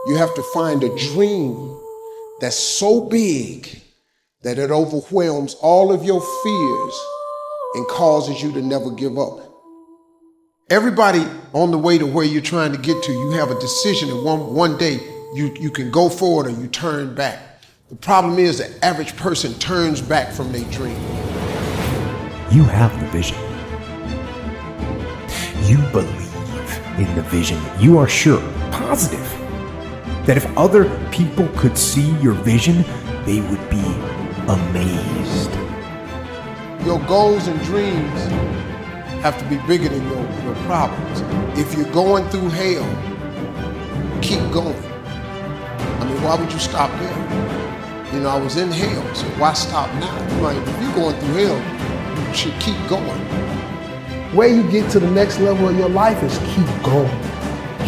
You have to find a dream that's so big that it overwhelms all of your fears and causes you to never give up. Everybody on the way to where you're trying to get to, you have a decision, and one day you can go forward or you turn back. The problem is the average person turns back from their dream. You have the vision. You believe in the vision. You are sure, positive, that if other people could see your vision, they would be amazed. Your goals and dreams have to be bigger than your problems. If you're going through hell, keep going. I mean, why would you stop there? You know, I was in hell, so why stop now? If you're going through hell, you should keep going. Where you get to the next level of your life is keep going.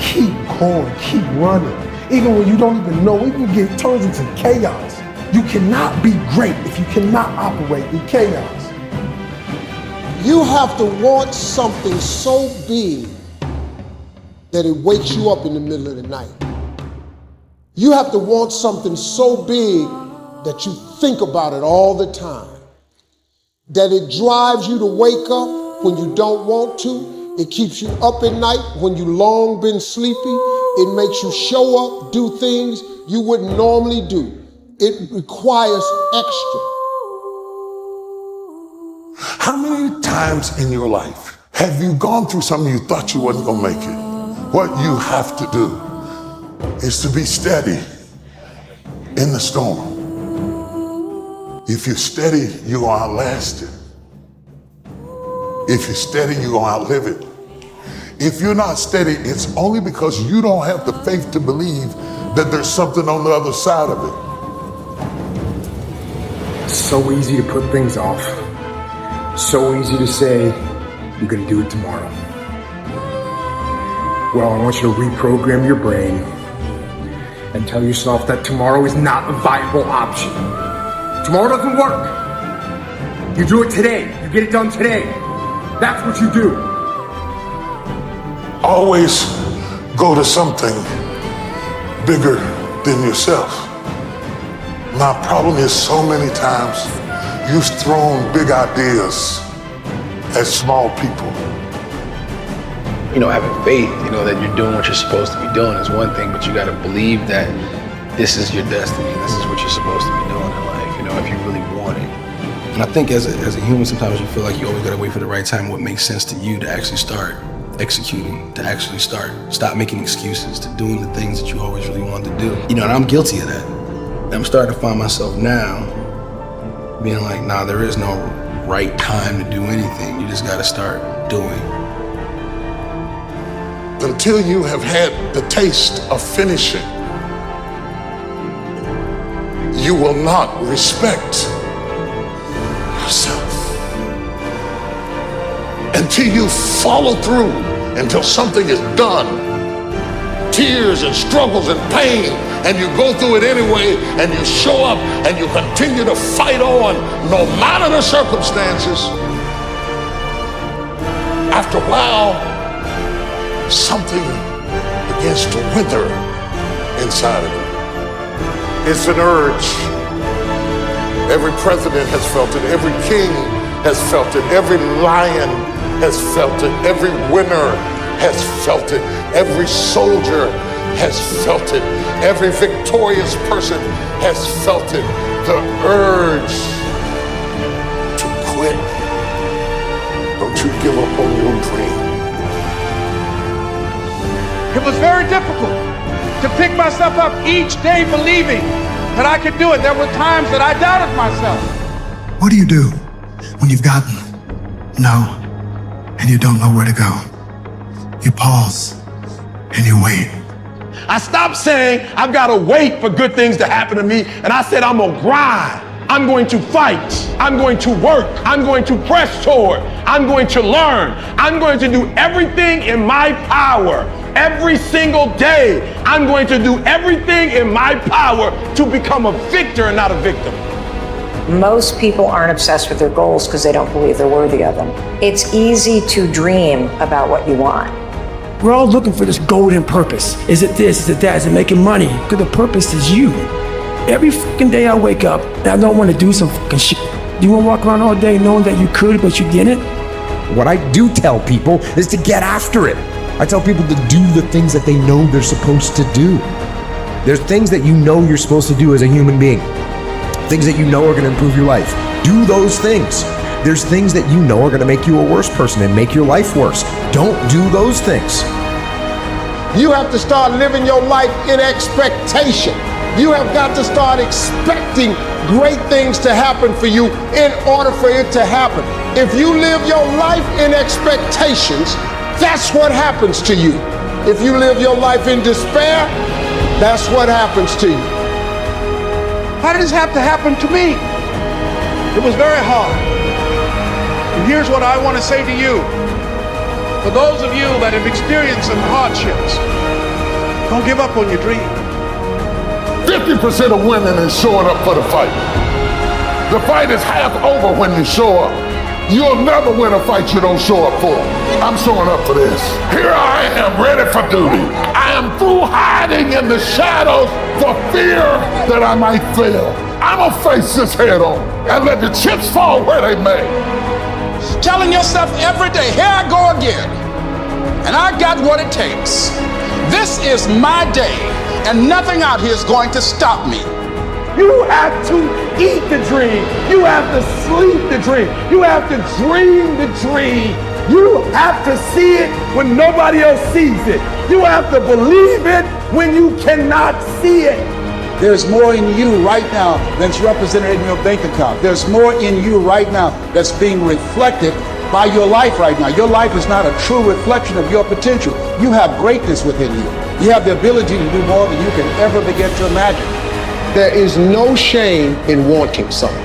Keep going, keep running. Even when you don't even know, even when it turns into chaos. You cannot be great if you cannot operate in chaos. You have to want something so big that it wakes you up in the middle of the night. You have to want something so big that you think about it all the time. That it drives you to wake up when you don't want to. It keeps you up at night when you long been sleepy. It makes you show up, do things you wouldn't normally do. It requires extra. How many times in your life have you gone through something you thought you wasn't gonna make it? What you have to do is to be steady in the storm. If you're steady, you're gonna outlast it. If you're steady, you're gonna outlive it. If you're not steady, it's only because you don't have the faith to believe that there's something on the other side of it. It's so easy to put things off. So easy to say, you're gonna do it tomorrow. Well, I want you to reprogram your brain and tell yourself that tomorrow is not a viable option. Tomorrow doesn't work. You do it today. You get it done today. That's what you do. Always go to something bigger than yourself. My problem is so many times you've thrown big ideas at small people. You know, having faith, you know, that you're doing what you're supposed to be doing is one thing, but you got to believe that this is your destiny. This is what you're supposed to be doing in life, you know, if you really want it. And I think as a human, sometimes you feel like you always got to wait for the right time, what makes sense to you to actually start executing, to actually stop making excuses, to doing the things that you always really wanted to do. You know, and I'm guilty of that. And I'm starting to find myself now being like, nah, there is no right time to do anything. You just got to start doing. Until you have had the taste of finishing, you will not respect yourself. Until you follow through, until something is done, tears and struggles and pain, and you go through it anyway, and you show up and you continue to fight on no matter the circumstances. After a while, something begins to wither inside of you. It's an urge. Every president has felt it. Every king has felt it. Every lion has felt it. Every winner has felt it. Every soldier has felt it. Every victorious person has felt it. The urge to quit. Don't you give up on your dream. It was very difficult to pick myself up each day believing that I could do it. There were times that I doubted myself. What do you do when you've gotten no and you don't know where to go? You pause and you wait. I stopped saying I've got to wait for good things to happen to me, and I said I'm gonna grind. I'm going to fight. I'm going to work. I'm going to press toward. I'm going to learn. I'm going to do everything in my power. Every single day, I'm going to do everything in my power to become a victor and not a victim. Most people aren't obsessed with their goals because they don't believe they're worthy of them. It's easy to dream about what you want. We're all looking for this golden purpose. Is it this? Is it that? Is it making money? Because the purpose is you. Every fucking day I wake up and I don't want to do some fucking shit. You want to walk around all day knowing that you could, but you didn't? What I do tell people is to get after it. I tell people to do the things that they know they're supposed to do. There's things that you know you're supposed to do as a human being. Things that you know are going to improve your life. Do those things. There's things that you know are going to make you a worse person and make your life worse. Don't do those things. You have to start living your life in expectation. You have got to start expecting great things to happen for you in order for it to happen. If you live your life in expectations, that's what happens to you. If you live your life in despair, that's what happens to you. How did this have to happen to me? It was very hard. And here's what I want to say to you. For those of you that have experienced some hardships, don't give up on your dream. 50% of winning is showing up for the fight. The fight is half over when you show up. You'll never win a fight you don't show up for. I'm showing up for this. Here I am, ready for duty. I am through hiding in the shadows for fear that I might fail. I'm gonna face this head on and let the chips fall where they may. Telling yourself every day, here I go again, and I got what it takes. This is my day, and nothing out here is going to stop me. You have to eat the dream. You have to sleep the dream. You have to dream the dream. You have to see it when nobody else sees it. You have to believe it when you cannot see it. There's more in you right now that's represented in your bank account. There's more in you right now that's being reflected by your life right now. Your life is not a true reflection of your potential. You have greatness within you. You have the ability to do more than you can ever begin to imagine. There is no shame in wanting something.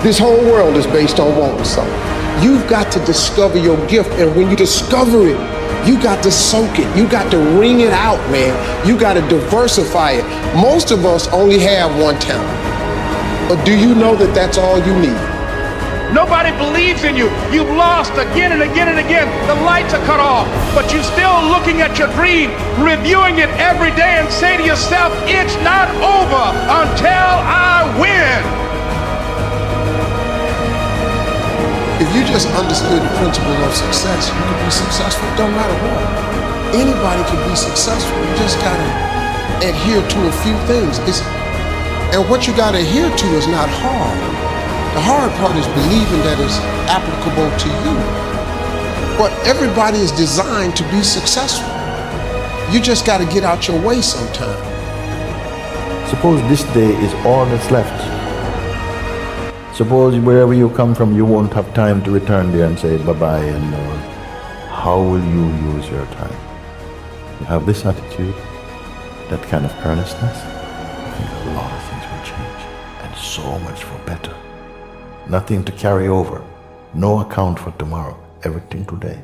This whole world is based on wanting something. You've got to discover your gift, and when you discover it, you got to soak it. You got to wring it out, man. You got to diversify it. Most of us only have one talent. But do you know that that's all you need? Nobody believes in you. You've lost again and again and again. The lights are cut off, but you're still looking at your dream, reviewing it every day, and say to yourself, it's not over until I win. If you just understood the principle of success, you could be successful. It don't matter what. Anybody can be successful. You just gotta adhere to a few things. And what you gotta adhere to is not hard. The hard part is believing that it's applicable to you. But everybody is designed to be successful. You just gotta get out your way sometime. Suppose this day is all that's left. Suppose wherever you come from, you won't have time to return there and say bye-bye, and how will you use your time? You have this attitude, that kind of earnestness, I think a lot of things will change, and so much for better. Nothing to carry over, no account for tomorrow, everything today.